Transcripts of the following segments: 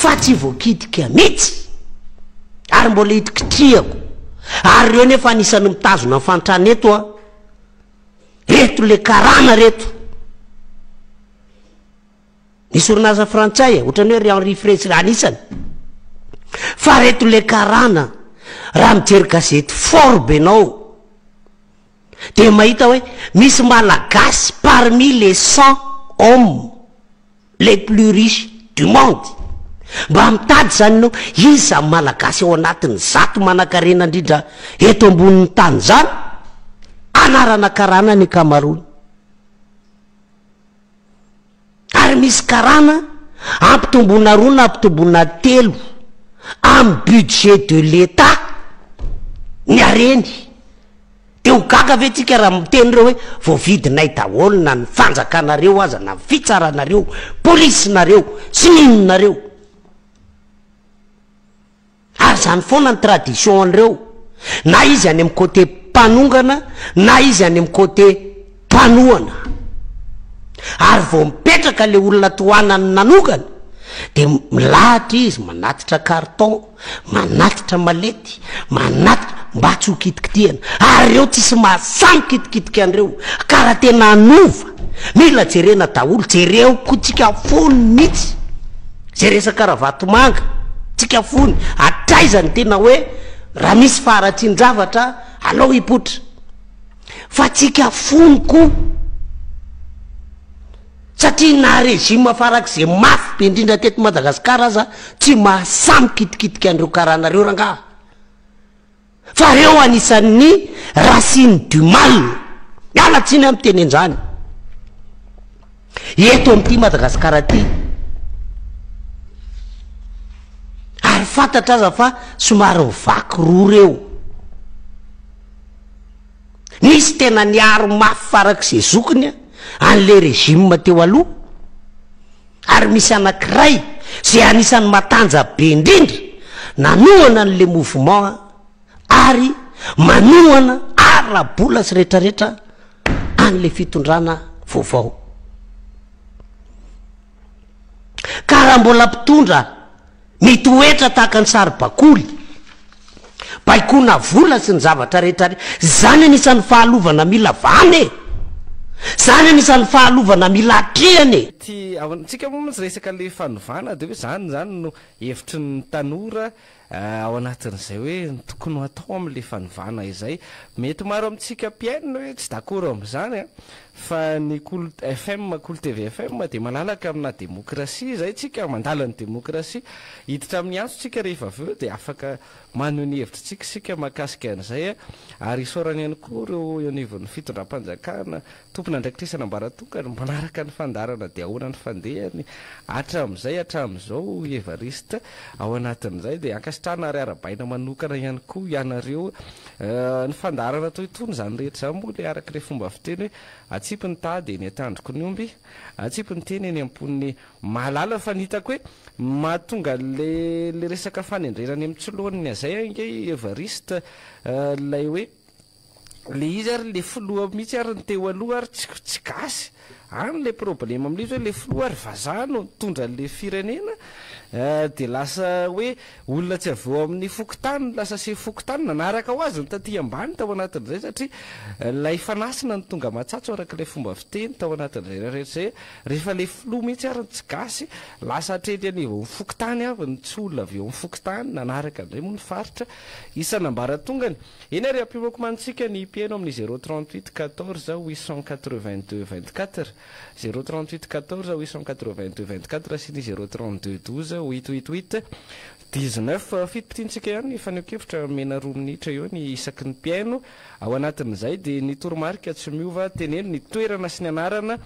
fa tsy voakitika mihitsy ary mbola hitikitriako ary reo nefa anisany mitazona fantrana eto a reto le karana reto nisy orinasa frantsay ohatrany hoe Henri Fresque anisany fa reto le karana raha mijery gazety fort benao de mahita hoe misy malagasy parmi les 100 hommes les plus riches du monde mba mitady zany no iza malagasy ao anatin'ny zato manan-karena indrindra eto ambonin'ny tany zany anarana karana ny kamarony ary misy karana ampitombona roa na ampitombona telo amin'ny budget de l'État ny areny de ho gaga ve tsika raha miteny reo hoe voavidinay daholo na ny fanjakanareo aza na fitsaranareo polisinareo sy ninonareo ary zany foana ny tradition an'ireo na izy any amin'ny côté mpanongana na izy any amin'ny côté mpanohana ary vao mipetraka le olona tohanany nanongana de milahatra izy manatitra carton manatitra malety manatitra mba tsy ho kitikitiana ary reo tsisy mahasamy kitikitika an'ireo karaha tena anova mila jerena daholo jereo ko tsika fony mihitsy zay resaka ravato manga tsika fony atraizany tena hoe raha misy faratsin-javatra alao hipotra fa tsika fony ko satria na régime farak'izay mafy be indrindra teto Madagasikara aza tsy mahasamy kitikitika an'ireo karanareo rangaha fa reo anisan'ny racine du mal mialatsiny amin'ny teny an'izany eto amin'ity Madagasikara ty ary fantatra aza fa somary mivaky roa reo nisy tena niaro mafy farak'izay zokiny an'le régime teo aloha ary misy anankiray zay anisan'ny matanja be indrindra nanohana an'le mouvement ary manohana arabola sy rehetrarehetra an'le fitondrana vaovao ka raha mbola mpitondra mitoetra tahaka ny sary bakoly baikona vola sy ny zavatra rehetra zany anisan'ny fahalovana mila vany zany anisan'ny fahalovana mila atrehany ty tsika moa tsy resaka le fanovana de hoe zany no hevitry ny tanora ao anatin'izay hoe tokony atao amin'le fanovana izay mety maro amintsika mpiainona hoe tsy d'accord amin'izany fa ny Cool FM Cool TV FM de malalaka amina demokrasia zay tsika mandala ny demokrasia hiditra amin'ny antso tsika rehefa aveo de afaka maneho ny hevitra tsika sika mahakasika an'izay ary isorany ihany koa reo anivon'ny fitondram-panjakana tompon'andraikitresana ambaratongany manaraka ny fandarana de ahoana ny fandehany hatramin'izay hatramin'izao Evariste ao anatin'izay de ankasitrana ary arabaina manokana ihany koa ianareo ny fandarana toy itony zany rehetra zany moa le araka le fomba fiteny hoe atsipy ny tady eny atandroko ny omby atsipy ny teny eny ambony malala fa nitako hoe mahatonga le resaka fanendrerany amin'ny tsilohany azay ange Evariste lay hoe le izy ary le filoha mihitsy ary ny teo aloha ary tsy gasy any le problème amin'izy hoe le filoha ary vazaha no mitondra le firenena de lasa hoe olona tsy aveo amin'ny fokotany lasa se fokotany nanaraka ho azy ny taty ambany tao anatin'izay satria lay fanasina ny tonga matsatso araka le fomba fiteny tao anatin'izay rehetra rehefa le filoha mihitsy ary tsy gasy lasa atrety aniveo ny fokotany avy ny tsy olona aveo ny fokotany nanaraka an'izay moa ny faritra isan'ambaratongany eny ary ampimako mantsika ny pieno amin'ny 038 14 882 24 038 14 882 24 sy ny 032 12 888 19 fitopitiantsika ihany faneokevitra mena 2 minitra eo ny isaky ny piaino ao anatin'izay de ny toromarika tsy miova teneny ny toerana sy ny anarana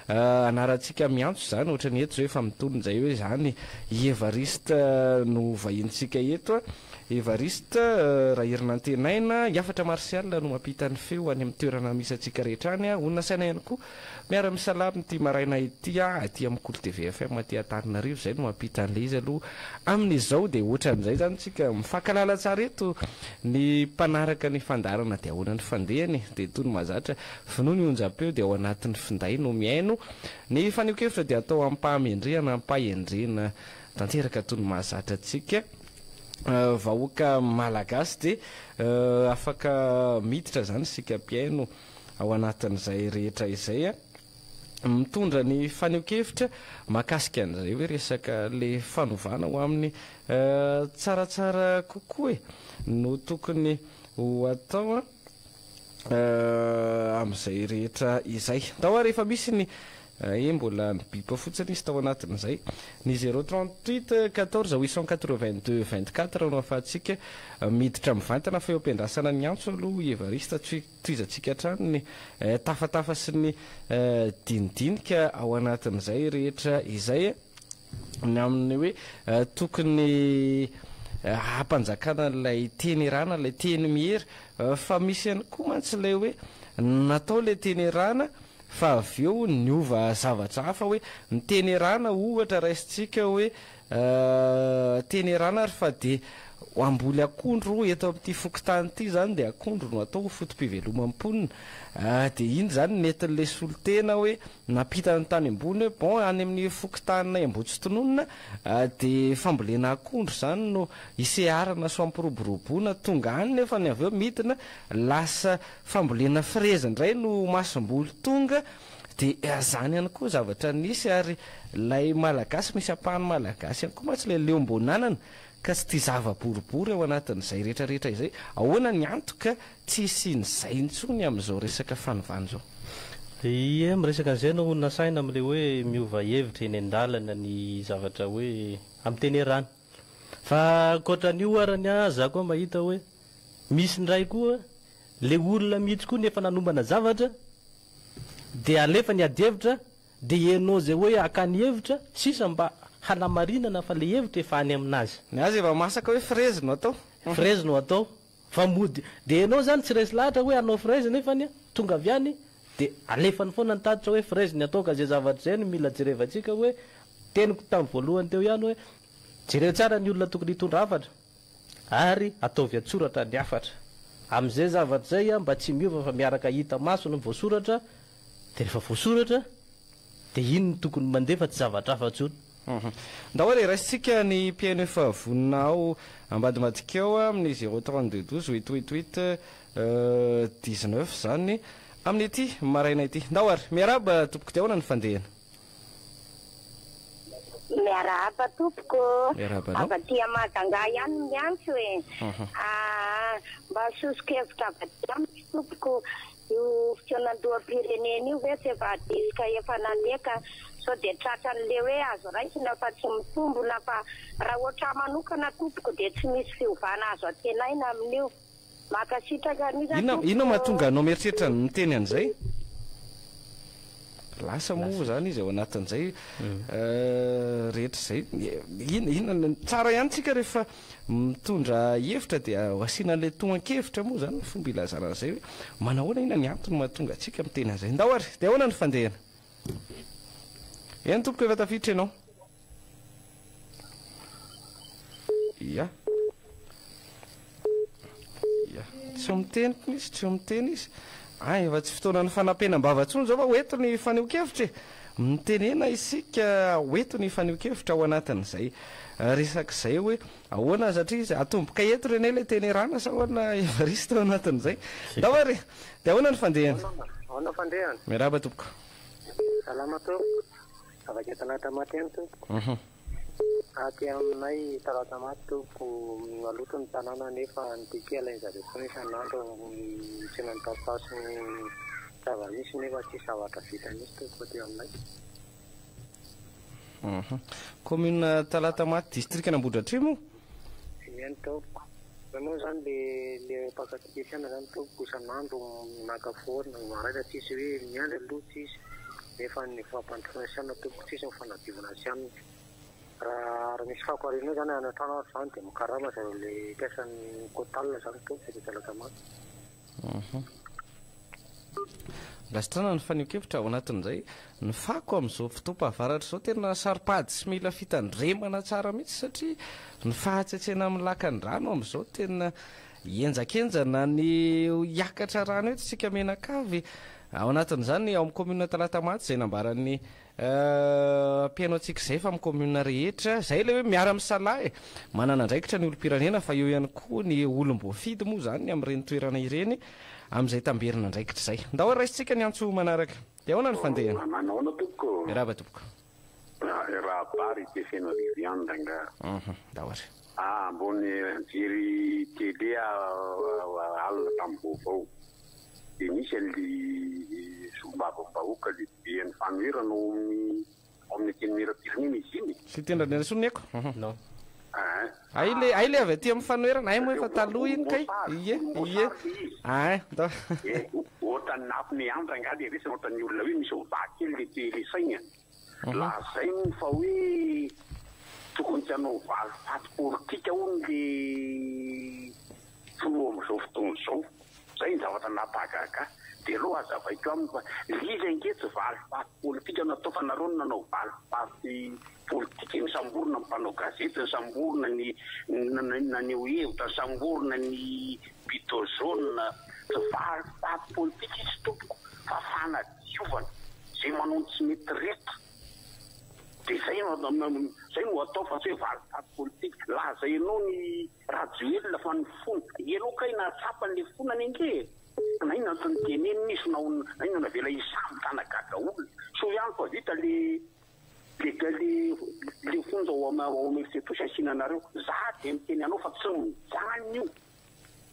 anarantsika miantso zany ohatra ny eto zao efa mitolony zay hoe zany Evariste no vahintsika eto Evariste raha herina antenaina Iafatra Martial no mampita ny feo any amin'ny toerana misy atsika rehetra any onona saina ihany koa miara misalamy ty maraina ity aty amin'ny Cool TV FM aty Antananarivo zay no mampita an'le izy aloha amin'izao de ohatran'izay zany tsika mifankalala tsara eto ny mpanaraka ny fandarana de ahoana ny fandehany de tony mazatra finoa ny onjam-peo de ao anatin'ny finday no miaino ny faneokevitra de atao ampahamendrehana ampahendrena tanteraka tony mahazatra atsika vahoaka malagasy de afaka miditra zany sika mpiaino ao anatin'izay rehetra izay mitondra ny faneokevitra mahakasika an'izay hoe resaka le fanovana ho amin'ny tsaratsara kokoa no tokony ho atao amin'izay rehetra izay tao rehefa misy ny mbola mibipa fotsiny izy tao anatin'izay ny 038 14 882 24 no afahantsika miditra mivantana fa eo ampiandrasana ny antso aloha evarista toizatsika hatrany ny tafatafa sy ny dinidinika ao anatin'izay rehetra izay ny amin'ny hoe tokony hampanjakana ilay teny rana ilay teny mihery fa misy ihany koa mantsy ilay hoe natao ilay teny rana fa avy eo niova zavatra hafa hoe ny teny rana ohatra raisitsika hoe teny rana ary fa de amboly akondro eto amin'ity fokotany ity zany de akondro no atao fotom-pivelomam-ponina de iny zany netin'le solotena hoe napita ny tany ambony hoe bon any amin'ny fokotanina Ambohitsitonoana de fambolena akondro zany no iseharana so ampiroboroboana tonga any nefa ny avy eo midina lasa fambolena freza indray no masom-boly tonga de zany ihany koa zavatra nisy ary lay malagasy misy apahany malagasy ihany koa matsy le leombonanana ka tsy tia zava-boribory ao anatin'izay rehetrarehetra izay ahoana ny antoka tsy isian'izay intsony amin'izao resaka fanovana zao ia miresaka an'izay no nasaina am'le hoe miova hevitra eny an-dalana ny zavatra hoe amin'ny teny rana fa ankoatran'io arany za koa mahita hoe misy ndray koa le olona mihitsy koa nefa nanombana zavatra de alefa ny adihevitra de ianao zay hoe akany hevitra sisa mba hanamarinana fa le hevitra efa any aminazy ny azy efa masaka hoe frezy no atao frezy no atao fa mody de ianao zany tsy resy lahatra hoe anao frezy nefany tonga avy any de alefany foana ny tatitra hoe frezy ny atao ka zay zavatra zay no mila jerevantsika hoe teniko tamin'ny voalohany teo ihany hoe jereo tsara ny olona tokony hitondra hafatra ary ataovy atsoratra ny hafatra am'izay zavatra zay mba tsy miova fa miaraka hita maso no voasoratra de rehefa voasoratra de iny ny tokony mandefa tsy zavatra hafa-tsony nda hoe raisitsika ny mpiaino efa vonina ao ambadimadika ao amin'ny 032 888 19 zany amin'ny ity maraina ity ndao ary miaraba tompoko ty ahoana ny fandehana miaraba tompoko miarabanao avatia Mahajanga ihany miantso e mba sosokevitra avaty amitsy tompoko io fitonandoam-pirenena io ve tsy efa disika efa naneka so de tratran'le hoe azo raisina fa tsy mitombona fa raha ohatra manokana tompoko de tsy misy fiovana azo atenaina amin'io makasitraka ino mahatonga anao mieritreritra miteny an'izay lasa moa zany izy ao anatin'izay rehetra zay inona tsara ihany tsika rehefa mitondra hevitra de asianan'le tohan-kevitra moa zany fomba ilazana an'izay hoe manahoana ina ny antony mahatonga atsika miteny an'izay ndao ary de ahoana ny fandehana eny tompoko efa tafiditra ianao ia tsy miteny izy tsy miteny izy efa tsy fotoanany fanampenam-bavantsony zao fa hoeto ny faneokevitra mitenena isika hoeto ny faneokevitra ao anatin'izay resak'izay hoe ahoana satria izy atomboka eto reny le teny rana sa hoana evarista ao anatin'izay ndao ary de ahoana ny fandehana ahoana fandehana miaraba tompoko salama to avake talata maty any tompoko aty aminay talata maty tompoko maloto ny tanàna nefa nitiky alain'zareo isan'andro tsy nantapaso zava-misy nefa tsy zavatra vita misy tompoko ty aminay commune talata maty district n'Ambohidratrimo eny tompoko moa zany le mpakatipesiana zany tompoko isan'andro nakaforina maraika tsisy hoe miandry aloha tsisy nefa ny fampandrofanasiana tompoko tsisy mifanadivona sy aminy raha misy fakoarina zany anatrano zany de mikarama zareo le mpiasan'ny kotalina zany tompoko de talata maty lasitrana ny faneokevitra ao anatin'izay ny fako amin'izao fotoam-pahavaratra zao tena saripady sy mila fitandremana tsara mihitsy satria ny fahatsetsena amin'ny lakany rano amin'izao tena enjakenjana ny hiakatra rano eto tsika menakavy ao anatin'izany ao amin'ny commune talata maty zay nambaran'ny mpiainao antsika izay fa mi'commune rehetra zay le hoe miara misala e manana andraikitra ny olo-pirenena fa eo ihany koa ny olom-boafidy moa zany amin'ireny toerana ireny amin'izay tamberina andraikitra zay ndao raisitsika ny antso manaraka de ahoana ny fandehana manaona tompoko miaraba tompoko raha bary te feno viandanga ndao ary ambony jery télé alina tamin'ny vaovao de misy an'le sombavambahoaka le be ny fanoherana amin'ny teny mirapirenena izy iny sy tendra soneko non ay le avy aty amin'ny fanoherana ay moa efa taloha iny kay ie ndao ohatrany nafiny andrangah le resana ohatrany olona hoe misy ovakely le tele saigna lazay fa hoe tokony tsy hanao valifaty politika hono le filoha am'izao fotoana izao zay ny zavatra napahagaga de ro azavaiko aminy fa liza nke tsy valifaty politika natao fa nareo no nanao valifaty politika ny samborona mpanao gazety ny samborona ny hevitra ny samborona ny bito jaune tsy valifaty politika izy tompoko fa fanadiovana zay manao tsy mety rehetra de zay no atao fa tsy hoe valifaty politika laza ianao ny radioelona fa ny fona ianao kay natsapan'le fonany ange na ino antony teneny nisy na ino navela isamy tanagaga olona so ihany fa vita le fonja ao am'efitetosy asinanareo za de miteny anao fa tsy mijany io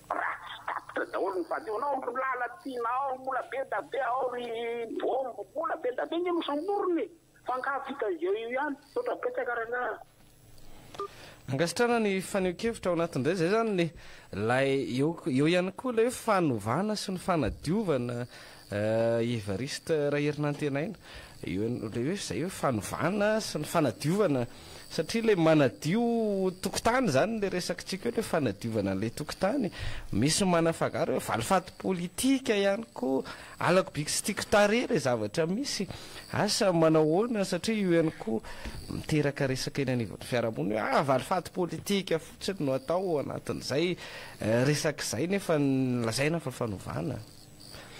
raha tsy tapitra daholo ny fady io nao lala tiana ao mola be da be ao ry bombo mola be da be nge nosamborony fangaha vita io ihany sotra petsakarangaha angasitrana ny faneho-kevitra ao anatin'izay zay zany ny lay eo ihany koa lay hoe fanovana sy ny fanadiovana evariste raha herinantenaina le hoe zay hoe fanovana sy ny fanadiovana satria le manadio tokotany zany le resakitsika hoe le fanadiovana n'le tokotany misy manafagaro hoe valifaty politika ihany koa alako biky sy tiako tare le zavatra misy asa manao hoana satria io ihany koa miteraka resaka eny anivon'ny fiarahamony hoe valifaty politika fotsiny no atao anatin'izay resak'izay nefa lazaina fa fanovana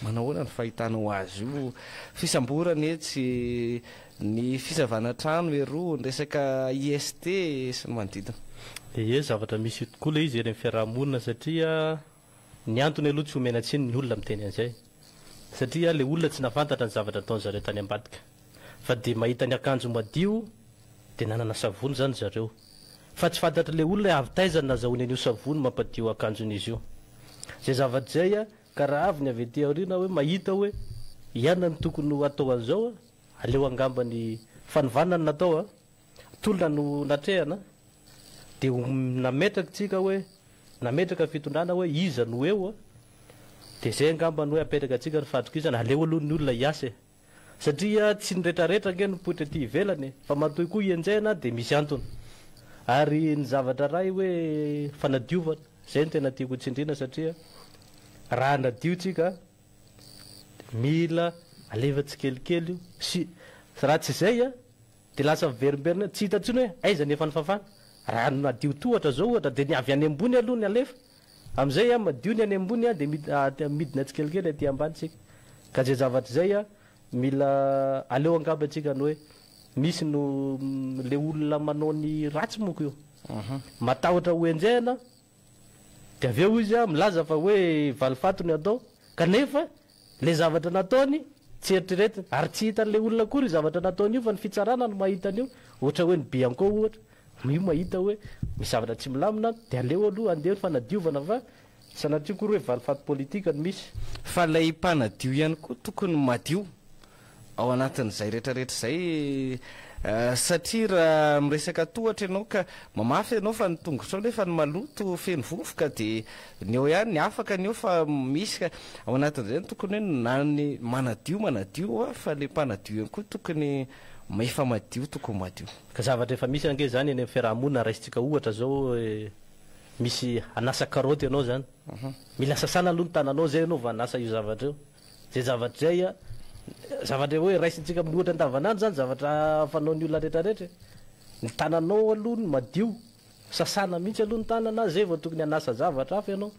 manao hoana ny fahitanao azy io fisamborany etsy ny fisavana trano eroa ny resaka IST sy ny manodidina ie zavatra misy tokoa le izy eny amin'ny fiarahamonina satria ny antony aloha tsy homena tsiny ny olona miteny an'izay satria le olona tsy nafantatra ny zavatra ataony zareo tany ambadika fa de mahita ny akanjo madio de nanana savony zany zareo fa tsy fantatra le olona avy taizany nazahoany an'io savony mampadio akanjon'izy io zay zavatra zay ka raha avy ny avy aty aorina hoe mahita hoe iana ny tokony atao an'izao aleo angambany fanovanany natao tolona no natrehana de nametraka tsika hoe nametraka fitondrana hoe iza no eo de zay angambany hoe apetraka atsika ny fatrokizana aleo aloha ny olona hiasa satria tsy nyretraretra nge nipoitra ty ivelany fa matoy koa ianjaina de misy antony ary ny zavatra ray hoe fanadiovana zay ny tena tiako tsindrina satria raha nadio tsika mila alevatsy kelikely io sy raha tsy zay de lasa miverimberina tsy hita tsiny hoe aiza nefa ny fafana raha nadio tohatra zao ohatra de ny avy any ambony aloha ny alefa am'izay madio ny any ambony de midina tsy kelikely aty ambanitsika ka zay zavatra zay mila aleo angamba atsika ny hoe misy no le olona manao ny ratsy moko io matahotra hoenjehana de avy eo izy milaza fa hoe valifato ny atao kanefa le zavatra nataony tsy eritreretina ary tsy hitan'le olona kory zavatra nataony io fa ny fitsarana no mahita an'io ohatra hoe ny bianko ohatra io mahita hoe misy zavatra tsy milamina de aleo aloha andeha fanadiovana fa sanatria kory hoe valifato politika no misy fa lay mpanadio ihany koa tokony madio ao anatin'izay rehetrarehetra zay satria raha miresaka tohatra ianao ka mamafy ianao fa ny tongotrao nefa ny maloto feno vovoka de ny eo ihany ny afaka ny eo fa misy ka ao anatin'izay ny tokony hoe nany manadio fa le mpanadio ihany koa tokony efa madio tokony madio ka zavatra efa misy ange zany eny amin'ny fiarahamonina raisitsika ohatra zao misy anasa karoty ianao zany mila sasana aloha ny tananao zay ianao va anasa io zavatra io zay zavatra zay zavatra hoe raisitsika miohatra andavanandro zany zavatra fanao ny olona rehetrarehetra ny tananao aloha ny madio sasana mihitsy aloha ny tanana zay vao tokony anasa zavatra hafa ianao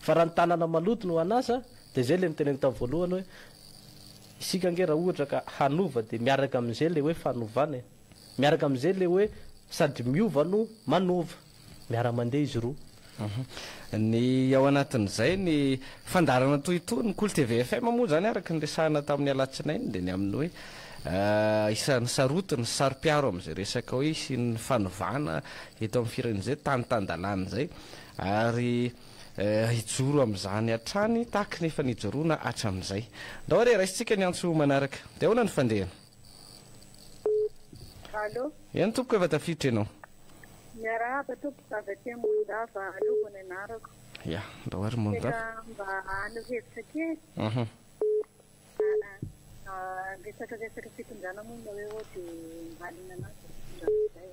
fa raha ny tanana maloto no anasa de zay le niteneniko tamin'ny voalohany hoe isika nge raha ohatra ka hanova de miaraka am'izay le hoe fanovana miaraka am'izay le hoe sady miova no manova miara-mandeha izy roa ny ao anatin'izay ny fandarana toytony Cool TV FM moa zany araka ny resahana tamin'ny alatsinainy de ny amin'ny hoe isan'ny sarotiny sary-piaro am'izay resaka hoe sy ny fanovana eto amin'ny firen'izay tanytandalana zay ary ijoro am'izany atrany tahaky nefa nijoroana hatram'izay ndao re raisitsika ny antso manaraka de ahoana ny fandehana Allo, eny tompoko efa tafiditra ianao miarahaba tompoko avy aty Mondava alovana anarako. ya ndao ary mondrafa Teka mba hanovevitra kely. Resaka fitondrana moa na hoe ohatry mbalina anazy fitondrana izay.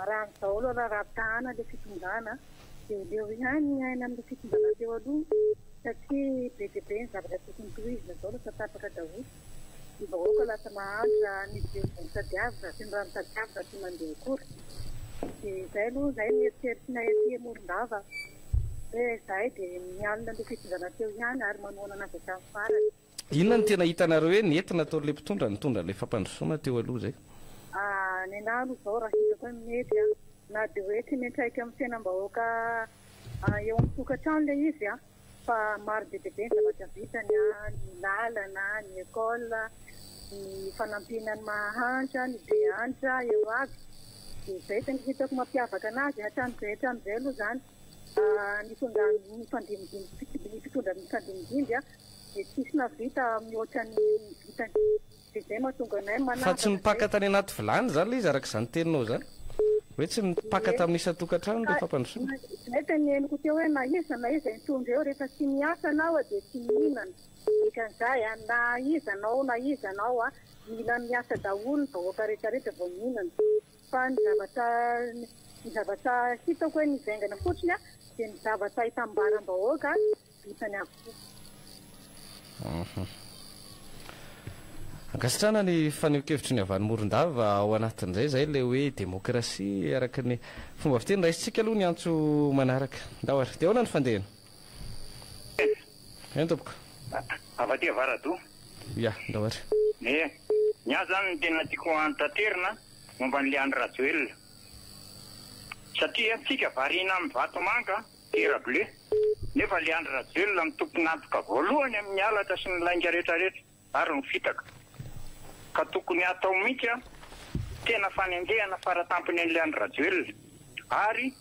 Raha amin'izao aloha raha tahana le fitondrana leo ihany aina amin'ny fitondrana teo aloha satria be dia be ny zavatra tokony tohizina zao lasa tapaka daholo. Ny vahoaka lasa mahandra ny tadiavina sy ny rano tadiavina sy mandeha akory. Dia izay aloha izay nieritreritry ety Morondava hoe izay dia mialina le fitondrana teo ihany ary manoana anazy hatramin'ny farany. inona ny tena hitanareo hoe nentina ataon'le mpitondra nitondra le fampandrosoana teo aloha zay Ny anahy aloha izao raha hitako hoe mety na dia hoe tsy miantraika amin'ny fiainam-bahoaka eo amin'ny tokantrano ilay izy fa maro be dia be ny zavatra vitany ny lalana, ny école, ny fanampiana ny mahantra, ny behantra eo aby. Dia izay tena hitako mampiavaka anazy hatramin'izay aloha izany ny fitondra mifandimidimby dia tsisy navita mihoatra ny vitany. Dia izay mahatonga anay fa tsy mipaka tany anaty vilany zany le izy araka izany teninao zany hoe tsy mipaka tamin'ny isan-tokantrano le fampandrosoana Izay teneniko teo hoe na iza mitondra eo rehefa tsy miasa anao dia tsy mihinana. Dikan'izay na izanao mila miasa daholo ny vahoaka rehetrarehetra vao mihinana. Fa ny zavatra hitako hoe nivaingana fotsiny dia ny zavatra hitambaram-bahoaka vitany avokoa. ankasitrana ny faneho-kevitry ny avany Morondava ao anatin'izay zay le hoe demokrasia araka ny fomba fiteny raisitsika aloha ny antso manaraka ndao ary de ahoana ny fandehana eny tompoko avaty avarado ya ndao ary ny azy zany ny tena tiako antanterina momba n'le andro rajoelona satria tsika varina amin'ny vatomanga tera bleu nefa le andro rajoelona mitopony antoka voalohany amin'ny alatra sy ny lainga rehetrarehetra ary ny fitaka ka tokony atao mihitsy tena fanendehana faratampony an'le andro rajoelona ary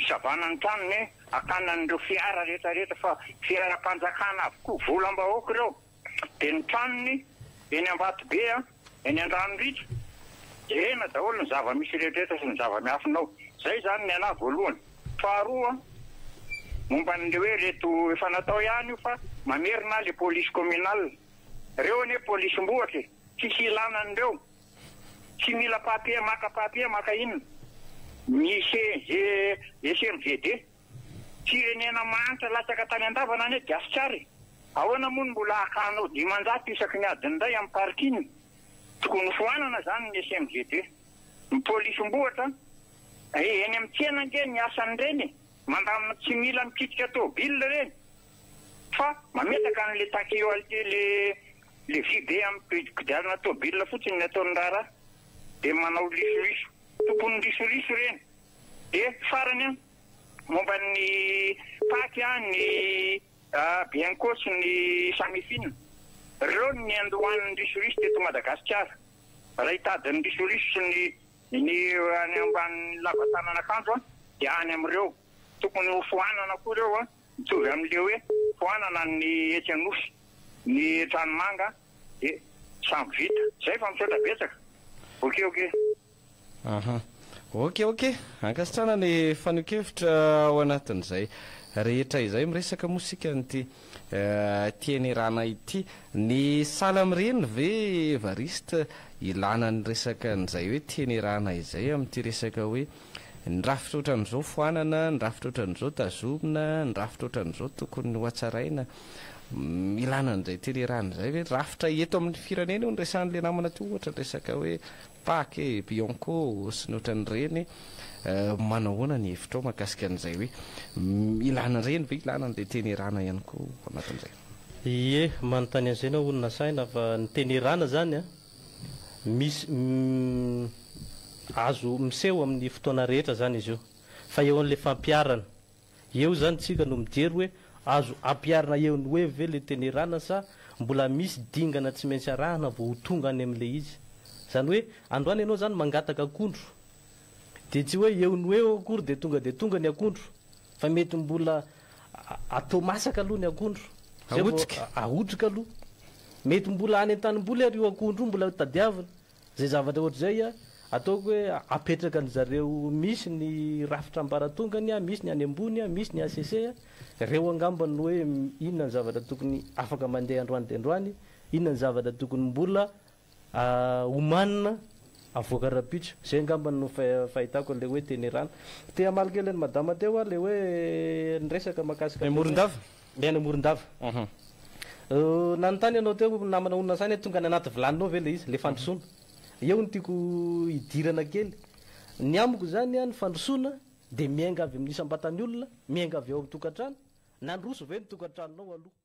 savana ny tranony akanan'ireo fiara rehetrarehetra fa fiara-panjakana avokoa volam-bahoaka ireo dia ny tranony eny Ambatobe eny Andranoritry ena daholo ny zava-misy rehetrarehetra sy ny zava-miafinao zay zany ny anahy voalohany. Faharoa momba n'le hoe reto efa natao ihany io fa mamerina le polisy communal reo ane polisim-bohatra tsisy ilanan'ireo tsy mila papier maka inona misy SMVD firenena mahantra latsaka tany Andavana ane dia asitrary ahoana moa mbola akanao 500 isaky ny adiny iray amin'ny parking tokony foanana zany ny SMVD ny polisim-bohatra eny amin'ny tsena nge ny asan'ireny mandamina tsy mila mikitika tôbile reny fa mametaka an'le takeoalité le vy be amin'ny kodiarana tôbile fotsiny ny ataon'ny rara dia manao lisoliso tokony lisoliso reny dia farany momba ny paky ny bianco sy ny samifina reo ny andohan'ny lisoliso teto Madagasikara raha hitadin'ny lisoliso sy ny any amban'ny lavatanan'akanjo dia any amin'ireo tokony ho foanana koa ireo mitovy amin'le hoe foanana ny etsy anosy ny tranomanga dia samy vita zay fa misaotra betsaka ok ankasitrana ny faneho-kevitra ao anatin'izay rehetra izay miresaka mosika nyty tiany rana ity ny sala mireny ve variste ilana ny resaka n'izay hoe tiany rana izay amin'ity resaka hoe ny rafitra ohatran'izao foanana ny rafitra ohatran'izao tazomina ny rafitra ohatran'izao tokony ho atsaraina ilana n'izay tiany rana izay hoe rafitra eto amin'ny firenena io ny resan'le namana ty ohatra ny resaka hoe paky bianco sy ny ohatran'ireny manao hoana ny hevitra ao mahakasika an'izay hoe ilana ireny ve ilana n'le teny rana ihany koa anatin'izay Ie manontany an'izay na olona saina fa nytenerana zany a misy azo miseho amin'ny fotoana rehetra zany izy io fa eo an'le fampiarana eo zany tsika no mijery hoe azo ampiarina eo ny hoe ve le tenerana sa mbola misy dingana tsy maintsy arahana vo ho tonga any am'le izy zany hoe androany ianao zany mangataka akondro de tsy hoe eo ny hoe akory de tonga ny akondro fa mety mbola atao masaka aloha ny akondro aotrika aloha mety mbola any an-tanimboly ary io akondro mbola tadiavina zay zavatra ohatr'izay a ataoko hoe apetraka ny zareo misy ny rafitra ambaratongany a misy ny any ambony a misy ny ACC a reo angambany hoe inona ny zavatra tokony afaka mandeha androany de androany inona ny zavatra tokony mbola omanina avoaka rapitra zay angambany no fahitako le hoe tenerana te amaly kely ny madama teo a le hoe nyresaka makasika morondava miaina morondava nanontany ianao teo namana olona sany tonga ny anaty vilaninao ve le izy le fandrosoana eo ny tiako idirana kely ny amiko zany a ny fandrosoana de miainga avy amin'ny isam-batany olona miainga avy eo amin'ny tokantrano nandroso ve ny tokantranonao aloha